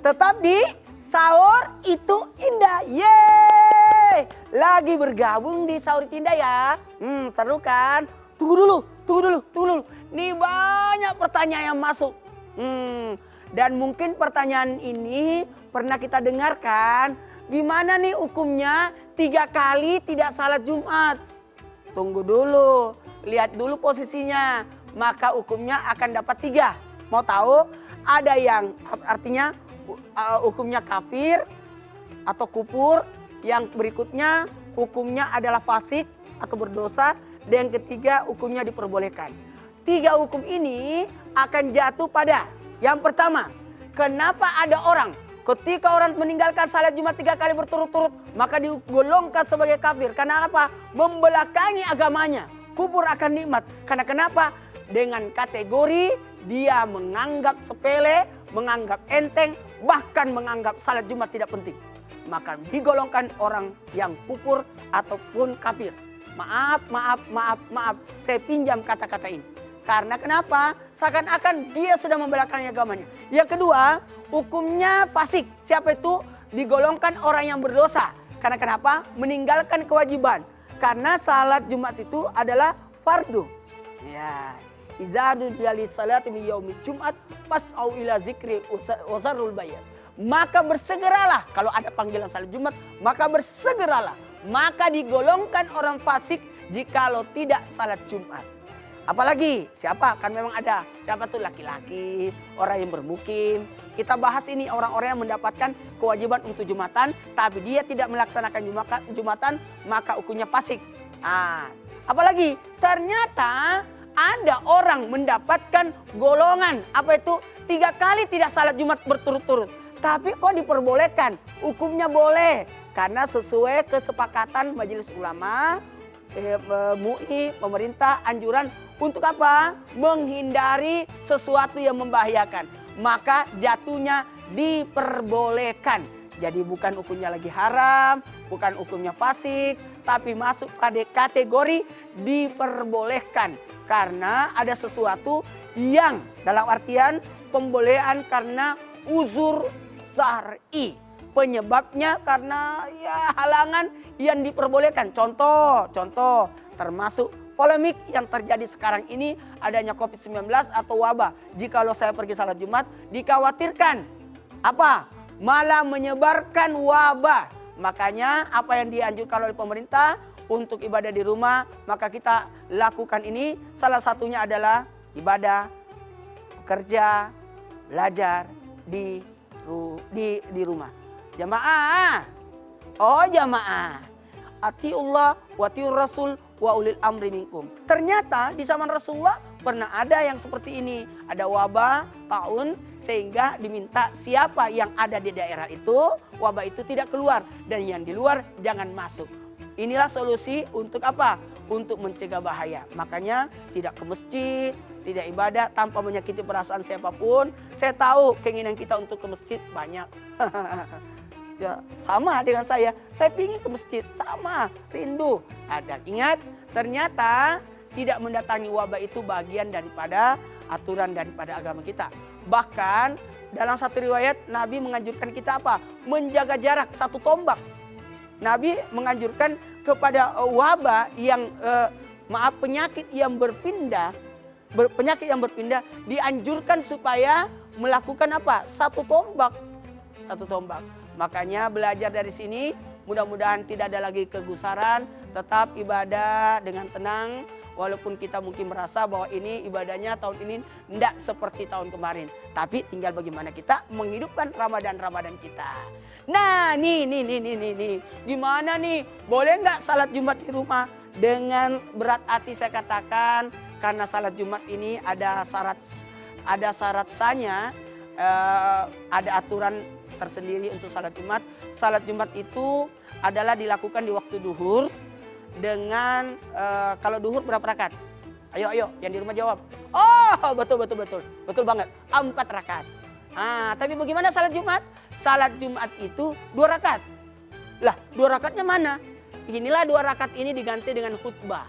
tetap di Sahur Itu Indah. Yeay! Lagi bergabung di Sahur Itu Indah ya. Seru kan? Tunggu dulu. Nih banyak pertanyaan yang masuk. Dan mungkin pertanyaan ini pernah kita dengarkan. Gimana nih hukumnya 3 kali tidak salat Jumat? Tunggu dulu, lihat dulu posisinya. Maka hukumnya akan dapat 3. Mau tahu? Ada yang artinya hukumnya kafir atau kufur. Yang berikutnya hukumnya adalah fasik atau berdosa. Dan yang ketiga hukumnya diperbolehkan. 3 hukum ini akan jatuh pada yang pertama. Kenapa ada orang ketika orang meninggalkan salat Jumat 3 kali berturut-turut maka digolongkan sebagai kafir? Karena apa? Membelakangi agamanya. Kufur akan nikmat. Karena kenapa? Dengan kategori dia menganggap sepele, menganggap enteng, bahkan menganggap salat Jumat tidak penting. Maka digolongkan orang yang kufur ataupun kafir. Maaf. Saya pinjam kata-kata ini. Karena kenapa? Seakan-akan dia sudah membelakangi agamanya. Yang kedua, hukumnya fasik. Siapa itu? Digolongkan orang yang berdosa. Karena kenapa? Meninggalkan kewajiban. Karena salat Jumat itu adalah fardu. Ya. Iza nudiya lis-salati min yaumil Jumat fas'au ila zikri wa zarul bayt. Maka bersegeralah kalau ada panggilan salat Jumat, maka bersegeralah. Maka digolongkan orang fasik jikalau tidak salat Jumat. Apalagi siapa? Kan memang ada. Siapa tuh? Laki-laki, orang yang bermukim. Kita bahas ini orang-orang yang mendapatkan kewajiban untuk Jumatan, tapi dia tidak melaksanakan Jumatan, maka hukumnya fasik. Apalagi ternyata ada orang mendapatkan golongan apa itu 3 kali tidak salat Jumat berturut-turut. Tapi kok diperbolehkan? Hukumnya boleh. Karena sesuai kesepakatan Majelis Ulama, MUI, pemerintah, anjuran untuk apa? Menghindari sesuatu yang membahayakan. Maka jatuhnya diperbolehkan. Jadi bukan hukumnya lagi haram, bukan hukumnya fasik, tapi masuk kategori diperbolehkan. Karena ada sesuatu yang dalam artian pembolehan karena uzur syar'i. Penyebabnya karena ya halangan yang diperbolehkan. Contoh termasuk polemik yang terjadi sekarang ini adanya COVID-19 atau wabah. Jikalau saya pergi salat Jumat dikhawatirkan apa? Malah menyebarkan wabah. Makanya apa yang dianjurkan oleh pemerintah untuk ibadah di rumah, maka kita lakukan ini. Salah satunya adalah ibadah, bekerja, belajar di rumah. Jamaah. Atiullah wa atiur rasul wa ulil amri minkum. Ternyata di zaman Rasulullah pernah ada yang seperti ini. Ada wabah taun sehingga diminta siapa yang ada di daerah itu, wabah itu tidak keluar. Dan yang di luar jangan masuk. Inilah solusi untuk apa? Untuk mencegah bahaya. Makanya tidak ke masjid, tidak ibadah tanpa menyakiti perasaan siapapun. Saya tahu keinginan kita untuk ke masjid banyak. Ya, sama dengan saya ingin ke masjid, sama, rindu. Ada, ingat, ternyata tidak mendatangi wabah itu bagian daripada aturan daripada agama kita. Bahkan dalam satu riwayat Nabi menganjurkan kita apa? Menjaga jarak 1 tombak. Nabi menganjurkan kepada wabah yang penyakit yang berpindah dianjurkan supaya melakukan apa? 1 tombak. 1 tombak. Makanya belajar dari sini, mudah-mudahan tidak ada lagi kegusaran, tetap ibadah dengan tenang. Walaupun kita mungkin merasa bahwa ini ibadahnya tahun ini tidak seperti tahun kemarin. Tapi tinggal bagaimana kita menghidupkan Ramadan kita. Nah nih. Gimana nih? Boleh nggak salat Jumat di rumah? Dengan berat hati saya katakan, karena salat Jumat ini ada syarat sahnya, ada aturan tersendiri untuk salat Jumat. Salat Jumat itu adalah dilakukan di waktu duhur dengan kalau duhur berapa rakaat? Ayo yang di rumah jawab. Oh betul banget 4 rakaat. Tapi bagaimana salat Jumat? Salat Jumat itu 2 rakaat. Lah 2 rakaatnya mana? Inilah 2 rakaat ini diganti dengan khutbah.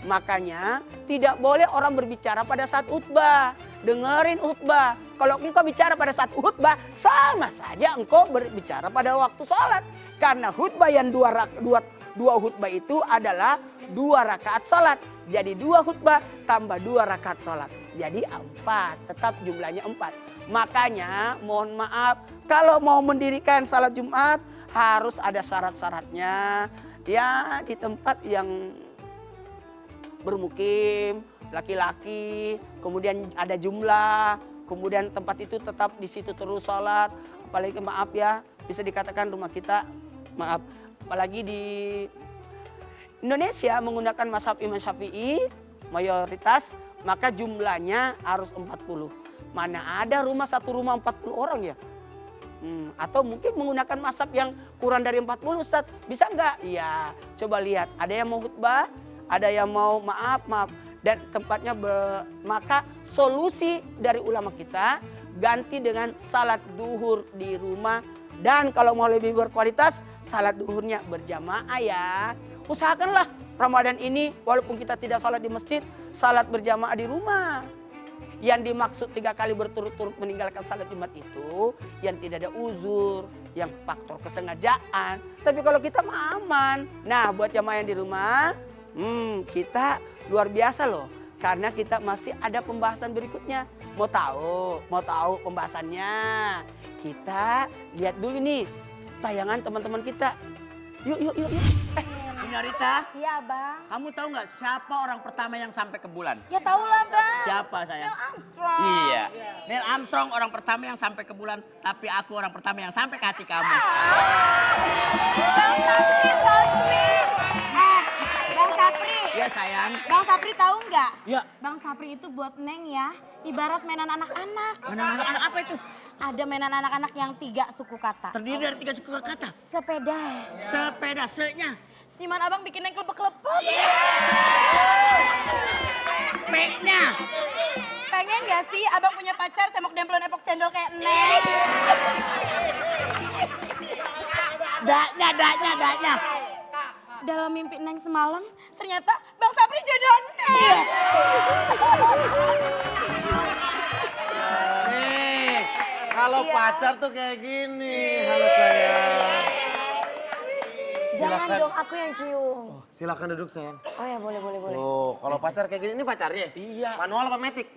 Makanya tidak boleh orang berbicara pada saat khutbah. Dengerin khutbah. Kalau engkau bicara pada saat khutbah, sama saja engkau berbicara pada waktu sholat. Karena khutbah yang dua khutbah itu adalah 2 rakaat sholat. Jadi 2 khutbah tambah 2 rakaat sholat. Jadi 4, tetap jumlahnya 4. Makanya mohon maaf, kalau mau mendirikan salat Jumat harus ada syarat-syaratnya. Ya di tempat yang bermukim, laki-laki, kemudian ada jumlah, kemudian tempat itu tetap di situ terus sholat. Apalagi maaf ya, bisa dikatakan rumah kita, maaf, apalagi di Indonesia menggunakan mazhab Imam Syafi'i mayoritas, maka jumlahnya harus 40. Mana ada satu rumah 40 orang ya? Atau mungkin menggunakan mazhab yang kurang dari 40 Ustaz. Bisa enggak? Iya, coba lihat. Ada yang mau khutbah, ada yang mau maaf. Dan tempatnya maka solusi dari ulama kita ganti dengan salat duhur di rumah. Dan kalau mau lebih berkualitas, salat duhurnya berjamaah ya. Usahakanlah Ramadan ini walaupun kita tidak salat di masjid, salat berjamaah di rumah. Yang dimaksud 3 kali berturut-turut meninggalkan salat Jumat itu yang tidak ada uzur, yang faktor kesengajaan. Tapi kalau kita mah aman. Nah buat jamaah yang di rumah, kita luar biasa loh. Karena kita masih ada pembahasan berikutnya. Mau tahu pembahasannya? Kita lihat dulu nih tayangan teman-teman kita. Yuk. Senyorita, Iya bang. kamu tahu nggak siapa orang pertama yang sampai ke bulan? Ya tahu lah bang. Siapa saya? Neil Armstrong. Iya, Neil Armstrong orang pertama yang sampai ke bulan, tapi aku orang pertama yang sampai ke hati kamu. Bang Sapri so sweet. Bang Sapri. Iya sayang. Bang Sapri tahu nggak? Iya. Bang Sapri itu buat Neng ya, ibarat mainan anak-anak. Anak-anak apa itu? Ada mainan anak-anak yang 3 suku kata. Terdiri dari 3 suku kata. Sepeda. Sepeda, se-nya. Senyuman abang bikin Neng kelepek-kelepek. P-nya. Pengen gak sih abang punya pacar semok demplon epok cendol kayak Neng? Daknya. Dalam mimpi Neng semalam, ternyata Bang Sapri jodoh Neng. Nih, kalau pacar tuh kayak gini. Halo sayang. Jangan Silakan. dong, aku yang cium. Silakan duduk sayang. Oh ya boleh. Oh, kalau pacar kayak gini, ini pacarnya? Iya. Manual apa matic?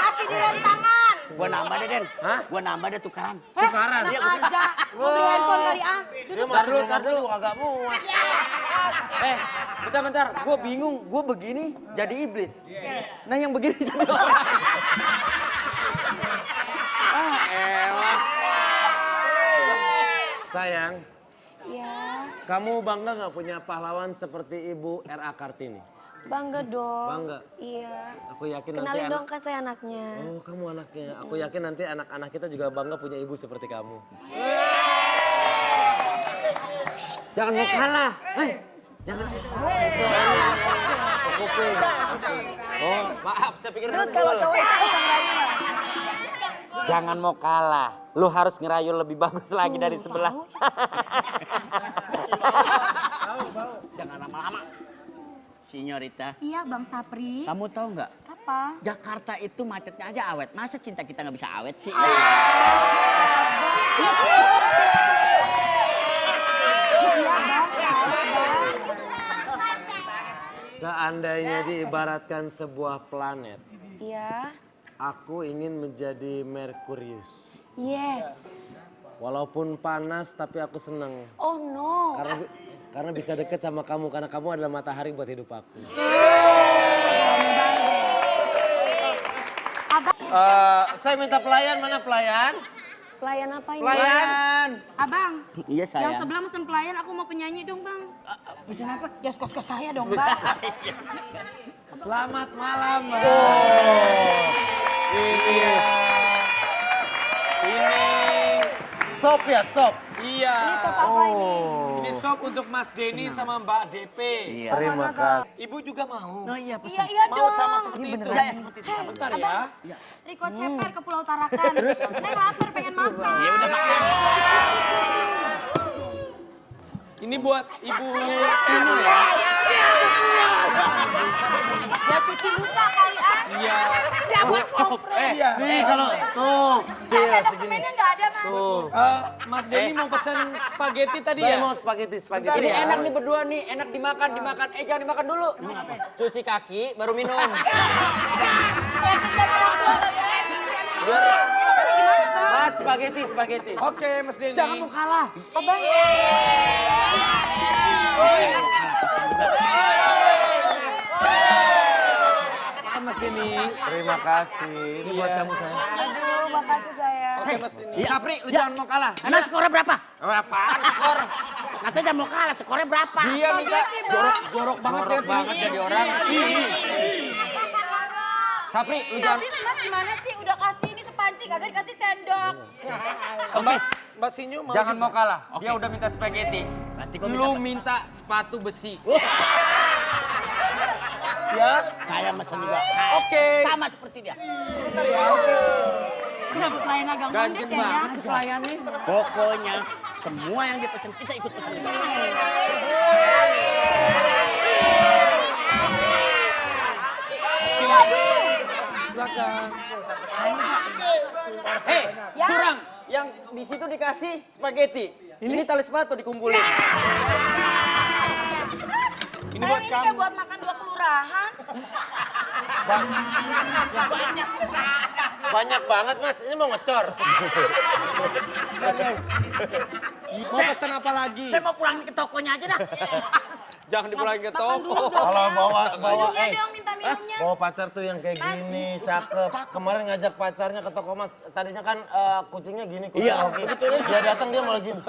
Masih direm tangan. Gua nambah deh, Den. Hah? Gua nambah deh tukaran. Tukaran? Enak aja. Mau beli handphone kali ah. Dia masuk rumah dulu, agak muat. Bentar, gue bingung, gue begini jadi iblis. Nah yang begini jadi elah. Sayang, Ya, kamu bangga nggak punya pahlawan seperti Ibu R.A. Kartini? bangga dong. Bangga? Iya. Aku yakin nanti Kenalin anak... dong kan saya anaknya. Oh, kamu anaknya. Aku yakin nanti anak-anak kita juga bangga punya ibu seperti kamu. Jangan mau kalah. Oh, maaf, saya pikir Terus kalau cowok itu bisa ngerayu nggak? jangan mau kalah. Lu harus ngerayu lebih bagus lagi dari sebelah. Jangan lama-lama. Senyorita, Iya Bang Sapri. kamu tahu nggak? Apa? Jakarta itu macetnya aja awet. Masa cinta kita nggak bisa awet sih? Seandainya diibaratkan sebuah planet, Iya. aku ingin menjadi Merkurius. Yes. Walaupun panas tapi aku seneng. Oh no. Karena bisa deket sama kamu, karena kamu adalah matahari buat hidup aku. Saya minta pelayan, mana pelayan? Pelayan apa ini? Pelayan. Abang. Iya Yang sayang. sebelah mesen pelayan, aku mau penyanyi dong bang. Pesen apa? Ya suka-suka saya dong bang. Selamat malam, Mbak. Ini Sop ya, sop. iya. Ini sop apa ini? Ini sop untuk Mas Denny sama Mbak DP. Iya. Terima kasih. Ibu juga mau. Oh iya, Iya iya Mau dong. sama seperti itu. Saya seperti itu. Sebentar ya. Riko ceper ke Pulau Tarakan. Neng lapar pengen makan. Ya udah makan. Ini buat Ibu Sinu ya. Buat cuci luka kali ah. Iya. Ya buat kompres. Iya. Nih kalau tuh, Ada iya segini. dokumennya nggak ada mas. Tuh. Mas Denny mau pesan spaghetti tadi Saya ya? mau spaghetti. Ini enak nih berdua nih, enak dimakan. Jangan dimakan dulu. Cuci kaki, baru minum. Mas, spaghetti. Oke, Mas Denny. Jangan mau kalah. Mas Denny. Terima kasih. Ini buat kamu sayang. Aduh, makasih sayang. Oke, Mas Denny. Sapri, lu jangan mau kalah. Emang skornya berapa? Apaan skor? Katanya jangan mau kalah, skornya berapa? Dia minta jorok banget Jorok lihat banget ini. jadi orang. Sapri, lu jangan. Habis mas gimana sih? Udah kasih ini sepanci, kagak dikasih sendok. Mbak Sinyo mau Jangan juga. mau kalah. Dia udah minta spaghetti. Berarti gua Lu minta sepatu besi. Ya. Saya mesen juga. Oke. Sama seperti dia. Kenapa pelayan agak ngondek ya? pelayannya. Pokoknya semua yang dipesan kita ikut pesan juga. Silakan. Hei, curang. Yang di situ dikasih spaghetti. Ini tali sepatu dikumpulin. Ini Sayang buat ini kamu. kan buat makan 2 kelurahan. Banyak banget mas, ini mau ngecor. Mau pesan apa lagi? Saya mau pulang ke tokonya aja dah. Jangan dipulangin ke Makan dulu toko. dong. Kalau bawa Minumnya dong, minta minumnya. bawa pacar tuh yang kayak gini, cakep. Kemarin ngajak pacarnya ke toko mas, tadinya kan kucingnya gini, kucing Iya, hoki. Dia datang dia malah gini.